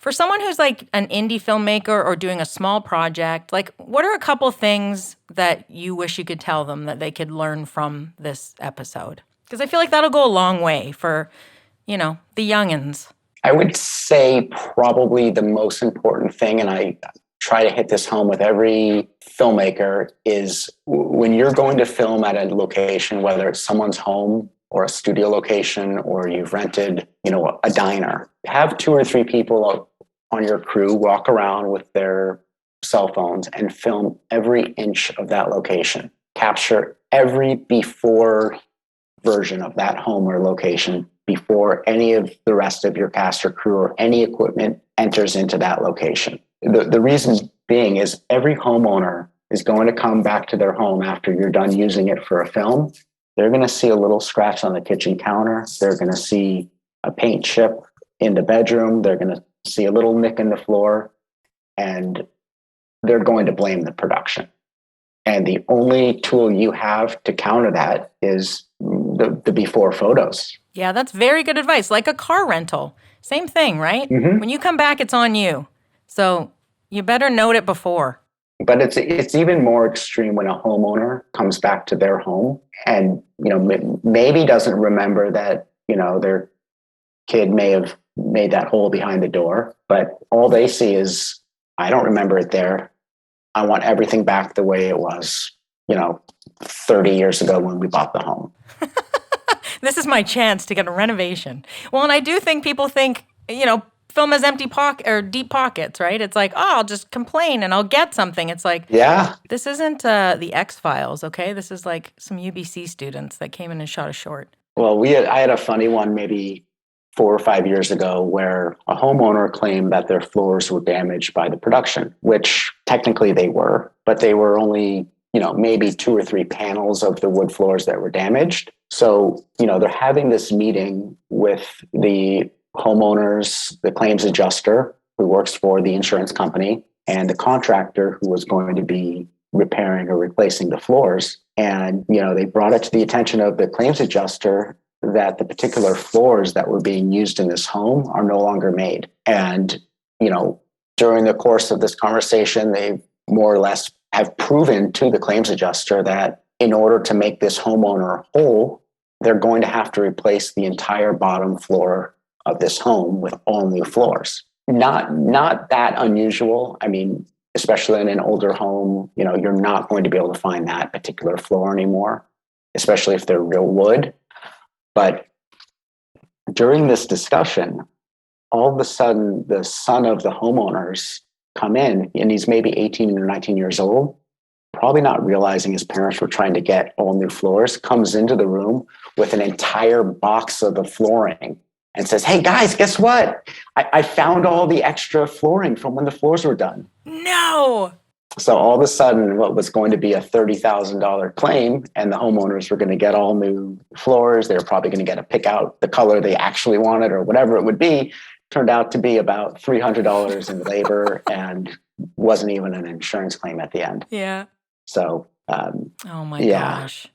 For someone who's like an indie filmmaker or doing a small project, like what are a couple things that you wish you could tell them that they could learn from this episode? Because I feel like that'll go a long way for, the youngins. I would say probably the most important thing, and I try to hit this home with every filmmaker, is when you're going to film at a location, whether it's someone's home or a studio location, or you've rented, a diner, have 2 or 3 people on your crew walk around with their cell phones and film every inch of that location. Capture every before version of that home or location before any of the rest of your cast or crew or any equipment enters into that location. The reason being is every homeowner is going to come back to their home after you're done using it for a film. They're going to see a little scratch on the kitchen counter. They're going to see a paint chip in the bedroom. They're going to see a little nick in the floor, and they're going to blame the production. And the only tool you have to counter that is the before photos. Yeah, that's very good advice. Like a car rental. Same thing, right? Mm-hmm. When you come back, it's on you. So you better note it before. But it's even more extreme when a homeowner comes back to their home and, maybe doesn't remember that, their kid may have made that hole behind the door, but all they see is, I don't remember it there. I want everything back the way it was, 30 years ago when we bought the home. This is my chance to get a renovation. Well, and I do think people think, film has deep pockets, right? It's like, oh, I'll just complain and I'll get something. It's like, yeah, this isn't the X-Files, okay? This is like some UBC students that came in and shot a short. Well, I had a funny one maybe 4 or 5 years ago where a homeowner claimed that their floors were damaged by the production, which technically they were, but they were only, maybe 2 or 3 panels of the wood floors that were damaged. So, they're having this meeting with the homeowners, the claims adjuster who works for the insurance company, and the contractor who was going to be repairing or replacing the floors. And, they brought it to the attention of the claims adjuster that the particular floors that were being used in this home are no longer made. And, during the course of this conversation, they more or less have proven to the claims adjuster that in order to make this homeowner whole, they're going to have to replace the entire bottom floor of this home with all new floors. Not that unusual. I mean, especially in an older home, you're not going to be able to find that particular floor anymore, especially if they're real wood. But during this discussion, all of a sudden, the son of the homeowners come in, and he's maybe 18 or 19 years old, probably not realizing his parents were trying to get all new floors, comes into the room with an entire box of the flooring and says, "Hey guys, guess what? I found all the extra flooring from when the floors were done." No! So all of a sudden, what was going to be a $30,000 claim, and the homeowners were going to get all new floors. They were probably going to get to pick out the color they actually wanted or whatever it would be, turned out to be about $300 in labor and wasn't even an insurance claim at the end. Yeah. So, oh my gosh.